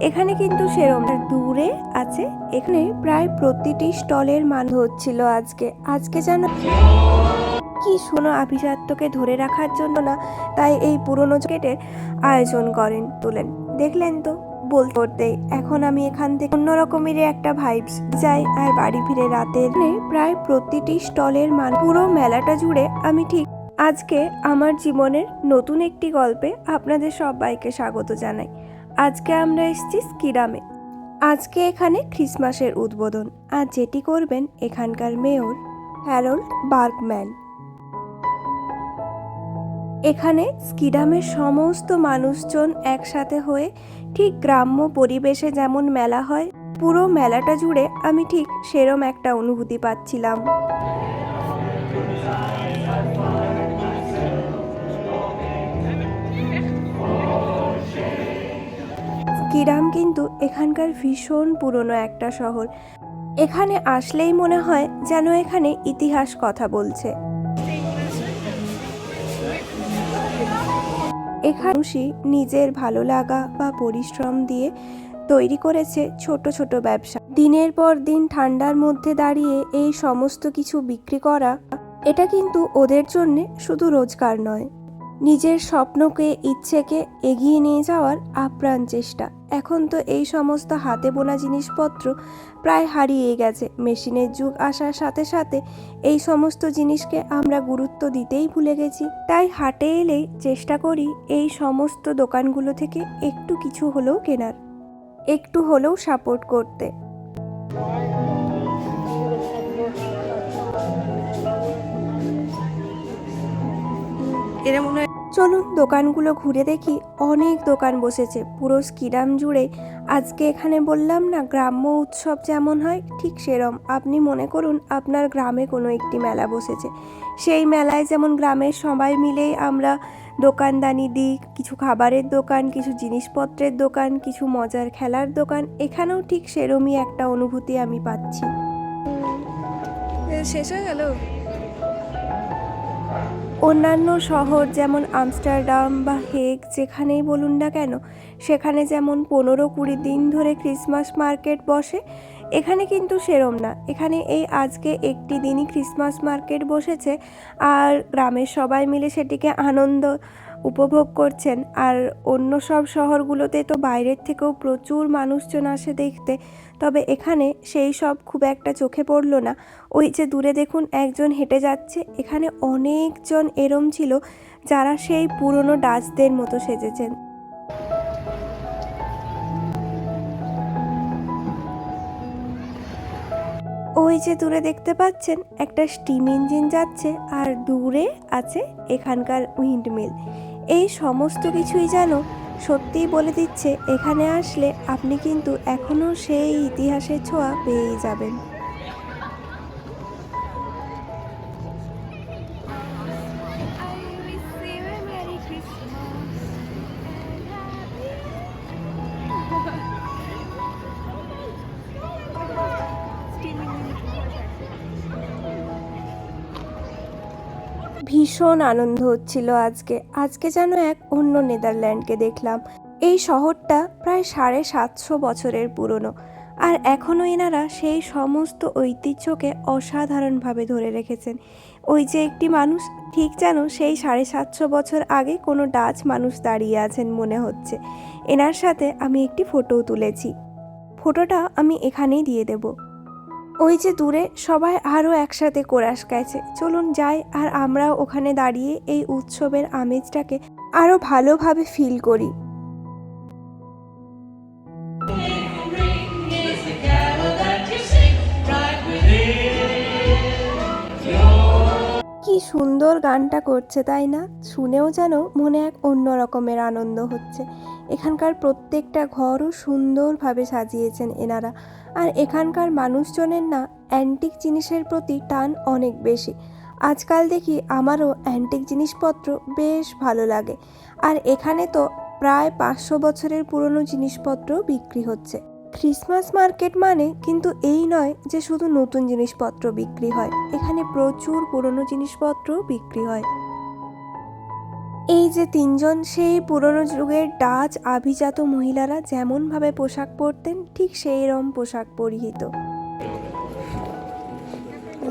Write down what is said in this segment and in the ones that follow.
এখানে কিন্তু সেরকম দূরে আছে। এখানে প্রায় প্রতিটি স্টলের মানুষ হচ্ছিল আজকে যেন কি শুনো আভিজাত্যকে ধরে রাখার জন্য না, তাই এই পুরনো জ্যাকেটের আয়োজন করেন তুলেন। দেখলেন তো বলতেই এখন আমি এখান থেকে অন্যরকমেরই একটা ভাইবস যাই আর বাড়ি ফিরে রাতের প্রায় প্রতিটি স্টলের পুরো মেলাটা জুড়ে আমি ঠিক আজকে আমার জীবনের নতুন একটি গল্পে আপনাদের সবাইকে স্বাগত জানাই। আজকে আমরা এসেছি স্কিডামে। আজকে এখানে ক্রিসমাসের উদ্বোধন আর যেটি করবেন এখানকার মেয়র হ্যারল্ড বার্গম্যান। এখানে স্কিডামের সমস্ত মানুষজন একসাথে হয়ে ঠিক গ্রাম্য পরিবেশে যেমন মেলা হয়, পুরো মেলাটা জুড়ে আমি ঠিক সেরম একটা অনুভূতি পাচ্ছিলাম। স্কিডাম কিন্তু এখানকার ভীষণ পুরনো একটা শহর। এখানে আসলেই মনে হয় যেন এখানে ইতিহাস কথা বলছে। এখানে নিজের ভালো লাগা বা পরিশ্রম দিয়ে তৈরি করেছে ছোট ছোট ব্যবসা। দিনের পর দিন ঠান্ডার মধ্যে দাঁড়িয়ে এই সমস্ত কিছু বিক্রি করা, এটা কিন্তু ওদের জন্য শুধু রোজগার নয়, নিজের স্বপ্নকে ইচ্ছেকে এগিয়ে নিয়ে যাওয়ার আপ্রাণ চেষ্টা। এখন তো এই সমস্ত হাতে বোনা জিনিসপত্র প্রায় হারিয়ে গেছে। মেশিনের যুগ আসার সাথে সাথে এই সমস্ত জিনিসকে আমরা গুরুত্ব দিতেই ভুলে গেছি। তাই হাটে এলেই চেষ্টা করি এই সমস্ত দোকানগুলো থেকে একটু কিছু হলেও কেনার, একটু হলেও সাপোর্ট করতে। চলুন দোকানগুলো ঘুরে দেখি। অনেক দোকান বসেছে পুরো স্কিডাম জুড়ে। আজকে এখানে বললাম না গ্রাম্য উৎসব যেমন হয় ঠিক সেরম। আপনি মনে করুন আপনার গ্রামে কোনো একটি মেলা বসেছে। সেই মেলায় যেমন গ্রামের সবাই মিলেই আমরা দোকানদানি দিই, কিছু খাবারের দোকান, কিছু জিনিসপত্রের দোকান, কিছু মজার খেলার দোকান। এখানেও ঠিক সেরমই একটা অনুভূতি আমি পাচ্ছি। শেষ হয়ে গেল। অন্যান্য শহর যেমন আমস্টারডাম বা হেগ যেখানেই বলুন না কেন, সেখানে যেমন 15-20 দিন ধরে ক্রিসমাস মার্কেট বসে, এখানে কিন্তু সেরম না। এখানে এই আজকে একটি দিনই ক্রিসমাস মার্কেট বসেছে আর গ্রামের সবাই মিলে সেটিকে আনন্দ উপভোগ করছেন। আর অন্য সব শহরগুলোতে তো বাইরের থেকেও প্রচুর মানুষজন আসে দেখতে, তবে এখানে সেই সব খুব একটা চোখে পড়লো না। ওই যে দূরে দেখুন একজন হেঁটে যাচ্ছে, এখানে অনেকজন এরম ছিল যারা সেই পুরনো ডাচদের মতো সেজেছেন। ওই যে দূরে দেখতে পাচ্ছেন একটা স্টিম ইঞ্জিন যাচ্ছে আর দূরে আছে এখানকার উইন্ডমিল। এই সমস্ত কিছুই যেন সত্যিই বলে দিচ্ছে এখানে আসলে আপনি কিন্তু এখনও সেই ইতিহাসের ছোঁয়া পেয়েই যাবেন। ভীষণ আনন্দ হচ্ছিল আজকে যেন এক অন্য নেদারল্যান্ডকে দেখলাম। এই শহরটা প্রায় 750 বছরের পুরনো আর এখনও এনারা সেই সমস্ত ঐতিহ্যকে অসাধারণভাবে ধরে রেখেছেন। ওই যে একটি মানুষ ঠিক যেন সেই 750 বছর আগে কোনো ডাচ মানুষ দাঁড়িয়ে আছেন মনে হচ্ছে। এনার সাথে আমি একটি ফটোও তুলেছি, ফটোটা আমি এখানেই দিয়ে দেবো। ওই যে দূরে সবাই আরও একসাথে কোরাস গাইছে। চলুন যাই আর আমরাও ওখানে দাঁড়িয়ে এই উৎসবের আমেজটাকে আরও ভালোভাবে ফিল করি। কি সুন্দর গানটা করছে তাই না? শুনেও যেন মনে এক অন্য রকমের আনন্দ হচ্ছে। এখানকার প্রত্যেকটা ঘরও সুন্দরভাবে সাজিয়েছেন এনারা। আর এখানকার মানুষজনের না অ্যান্টিক জিনিসের প্রতি টান অনেক বেশি। আজকাল দেখি আমারও অ্যান্টিক জিনিসপত্র বেশ ভালো লাগে। আর এখানে তো প্রায় 500 বছরের পুরনো জিনিসপত্র বিক্রি হচ্ছে। ক্রিসমাস মার্কেট মানে কিন্তু এই নয় যে শুধু নতুন জিনিসপত্র বিক্রি হয়, এখানে প্রচুর পুরনো জিনিসপত্র বিক্রি হয়। এই যে তিনজন সেই পুরনো যুগের ডাচ আভিজাত মহিলারা যেমনভাবে পোশাক পরতেন ঠিক সেই রকম পোশাক পরিহিত,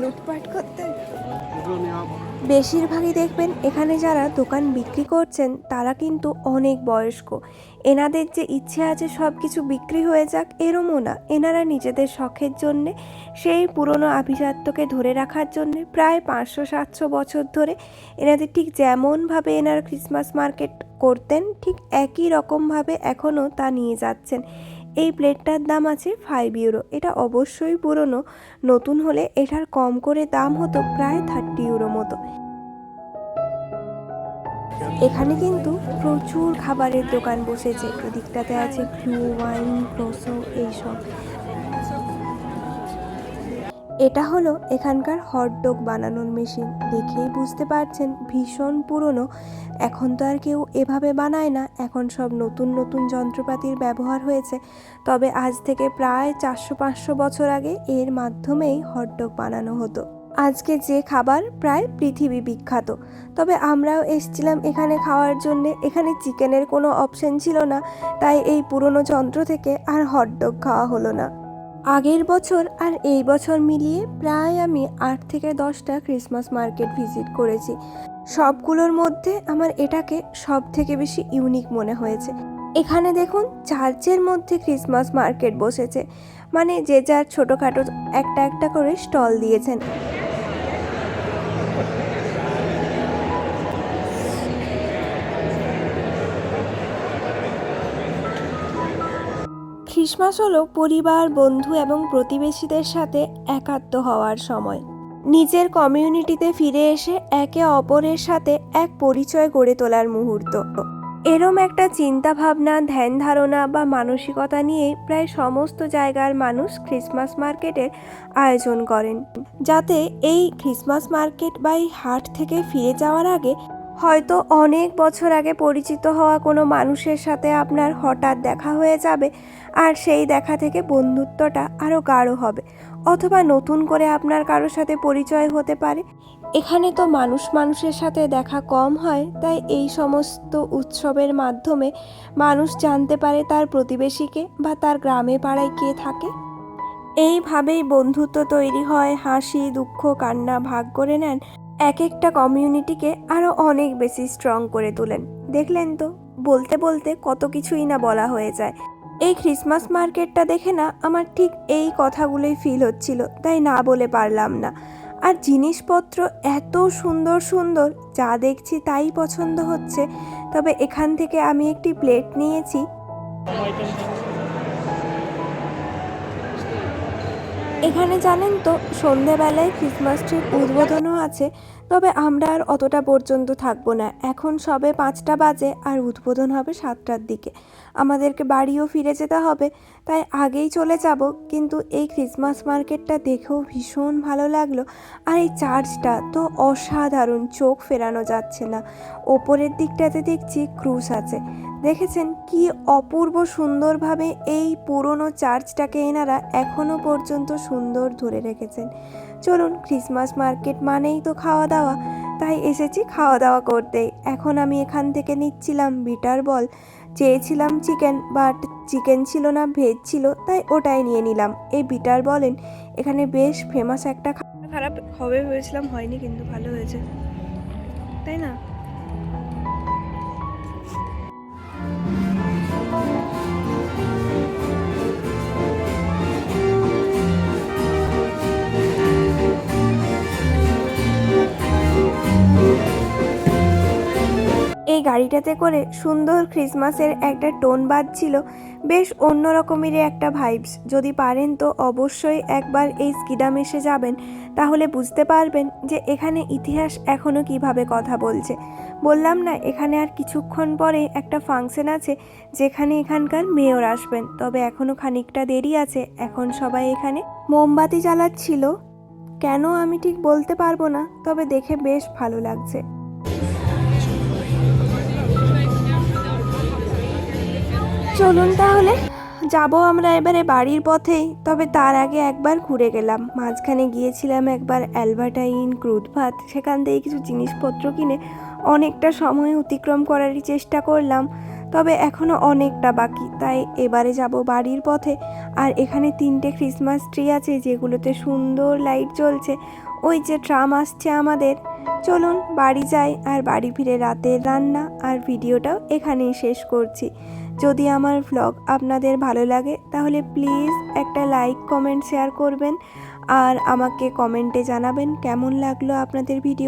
লুটপাট করতেন। বেশিরভাগই দেখবেন এখানে যারা দোকান বিক্রি করছেন তারা কিন্তু অনেক বয়স্ক। এনাদের যে ইচ্ছে আছে সব কিছু বিক্রি হয়ে যাক এরমও না, এনারা নিজেদের শখের জন্যে সেই পুরনো আভিজাত্যকে ধরে রাখার জন্যে প্রায় 500-700 বছর ধরে এনাদের ঠিক যেমনভাবে এনারা ক্রিসমাস মার্কেট করতেন ঠিক একই রকমভাবে এখনও তা নিয়ে যাচ্ছেন। এই প্লেটটার দাম আছে 5 ইউরো। এটা অবশ্যই পুরনো, নতুন হলে এটার কম করে দাম হতো প্রায় 30 ইউরো মতো। এখানে কিন্তু প্রচুর খাবারের দোকান বসেছে, এদিকটাতে আছে ব্লু ওয়াইন, প্রোসো এইসব। এটা হলো এখানকার হটডগ বানানোর মেশিন, দেখেই বুঝতে পারছেন ভীষণ পুরনো। এখন তো আর কেউ এভাবে বানায় না, এখন সব নতুন নতুন যন্ত্রপাতির ব্যবহার হয়েছে। তবে আজ থেকে প্রায় 400-500 বছর আগে এর মাধ্যমেই হটডগ বানানো হতো। আজকে যে খাবার প্রায় পৃথিবী বিখ্যাত, তবে আমরাও এসেছিলাম এখানে খাওয়ার জন্যে। এখানে চিকেনের কোনো অপশন ছিল না, তাই এই পুরনো যন্ত্র থেকে আর হটডগ খাওয়া হলো না। আগের বছর আর এই বছর মিলিয়ে প্রায় আমি 8 থেকে 10টা ক্রিসমাস মার্কেট ভিজিট করেছি। সবগুলোর মধ্যে আমার এটাকে সব থেকে বেশি ইউনিক মনে হয়েছে। এখানে দেখুন চার্চের মধ্যে ক্রিসমাস মার্কেট বসেছে, মানে যে যার ছোটোখাটো একটা একটা করে স্টল দিয়েছেন। ক্রিসমাস হলো পরিবার, বন্ধু এবং প্রতিবেশীদের সাথে একাত্ম হওয়ার সময়। নিজের কমিউনিটিতে ফিরে এসে একে অপরের সাথে এক পরিচয় গড়ে তোলার মুহূর্ত। এরম একটা চিন্তা ভাবনা, ধ্যান ধারণা বা মানসিকতা নিয়ে প্রায় সমস্ত জায়গার মানুষ ক্রিসমাস মার্কেটের আয়োজন করেন, যাতে এই ক্রিসমাস মার্কেট বা এই হাট থেকে ফিরে যাওয়ার আগে হয়তো অনেক বছর আগে পরিচিত হওয়া কোনো মানুষের সাথে আপনার হঠাৎ দেখা হয়ে যাবে, আর সেই দেখা থেকে বন্ধুত্বটা আরও গাঢ় হবে, অথবা নতুন করে আপনার কারোর সাথে পরিচয় হতে পারে। এখানে তো মানুষ মানুষের সাথে দেখা কম হয়, তাই এই সমস্ত উৎসবের মাধ্যমে মানুষ জানতে পারে তার প্রতিবেশীকে বা তার গ্রামে পাড়ায় কে থাকে। এইভাবেই বন্ধুত্ব তৈরি হয়, হাসি দুঃখ কান্না ভাগ করে নেন, এক একটা কমিউনিটিকে আরও অনেক বেশি স্ট্রং করে তোলেন। দেখলেন তো, বলতে বলতে কত কিছুই না বলা হয়ে যায়। এই ক্রিসমাস মার্কেটটা দেখে না আমার ঠিক এই কথাগুলোই ফিল হচ্ছিল, তাই না বলে পারলাম না। আর জিনিসপত্র এত সুন্দর সুন্দর, যা দেখছি তাই পছন্দ হচ্ছে। তবে এখান থেকে আমি একটি প্লেট নিয়েছি। এখানে জানেন তো সন্ধেবেলায় ক্রিসমাস ট্রির উদ্বোধনও আছে, তবে আমরা আর অতটা পর্যন্ত থাকবো না। এখন সবে 5টা বাজে আর উদ্বোধন হবে 7টার দিকে। আমাদেরকে বাড়িও ফিরে যেতে হবে, তাই আগেই চলে যাব। কিন্তু এই ক্রিসমাস মার্কেটটা দেখেও ভীষণ ভালো লাগলো। আর এই চার্চটা তো অসাধারণ, চোখ ফেরানো যাচ্ছে না। ওপরের দিকটাতে দেখছি ক্রুশ আছে, দেখেছেন কি অপূর্ব সুন্দরভাবে এই পুরনো চার্চটাকে এনারা এখনো পর্যন্ত সুন্দর ধরে রেখেছেন। চলুন, ক্রিসমাস মার্কেট মানেই তো খাওয়া দাওয়া, তাই এসেছি খাওয়া দাওয়া করতে। এখন আমি এখান থেকে নিচ্ছিলাম বিটার বল। চেয়েছিলাম চিকেন, বাট চিকেন ছিল না, ভেজ ছিল, তাই ওটাই নিয়ে নিলাম। এই বিটার বলেন এখানে বেশ ফেমাস একটা। খারাপ হবে ভেবেছিলাম, হয়নি, কিন্তু ভালো হয়েছে, তাই না? এই গাড়িটাতে করে সুন্দর ক্রিসমাসের একটা টোন বাজছিল, বেশ অন্যরকমেরই একটা ভাইবস। যদি পারেন তো অবশ্যই একবার এই স্কিডাম এসে যাবেন, তাহলে বুঝতে পারবেন যে এখানে ইতিহাস এখনও কিভাবে কথা বলছে। বললাম না, এখানে আর কিছুক্ষণ পরে একটা ফাংশন আছে যেখানে এখানকার মেয়র আসবেন, তবে এখনও খানিকটা দেরি আছে। এখন সবাই এখানে মোমবাতি জ্বালাচ্ছিল, কেন আমি ঠিক বলতে পারবো না, তবে দেখে বেশ ভালো লাগছে। চলুন তাহলে যাব আমরা এবারে বাড়ির পথেই। তবে তার আগে একবার ঘুরে গেলাম, মাঝখানে গিয়েছিলাম একবার অ্যালবার্টাইন ক্রুড ভাত, সেখান থেকে কিছু জিনিসপত্র কিনে অনেকটা সময় অতিক্রম করারই চেষ্টা করলাম, তবে এখনও অনেকটা বাকি। তাই এবারে যাব বাড়ির পথে। আর এখানে 3টে ক্রিসমাস ট্রি আছে যেগুলোতে সুন্দর লাইট জ্বলছে। ওই যে ট্রাম আসছে আমাদের। চলুন বাড়ি যাই, আর বাড়ি ফিরে রাতের রান্না আর ভিডিওটাও এখানেই শেষ করছি। যদি আমার ভ্লগ আপনাদের ভালো লাগে তাহলে প্লিজ একটা লাইক, কমেন্ট, শেয়ার করবেন। আর আমাকে কমেন্টে জানাবেন কেমন লাগলো আপনাদের ভিডিও।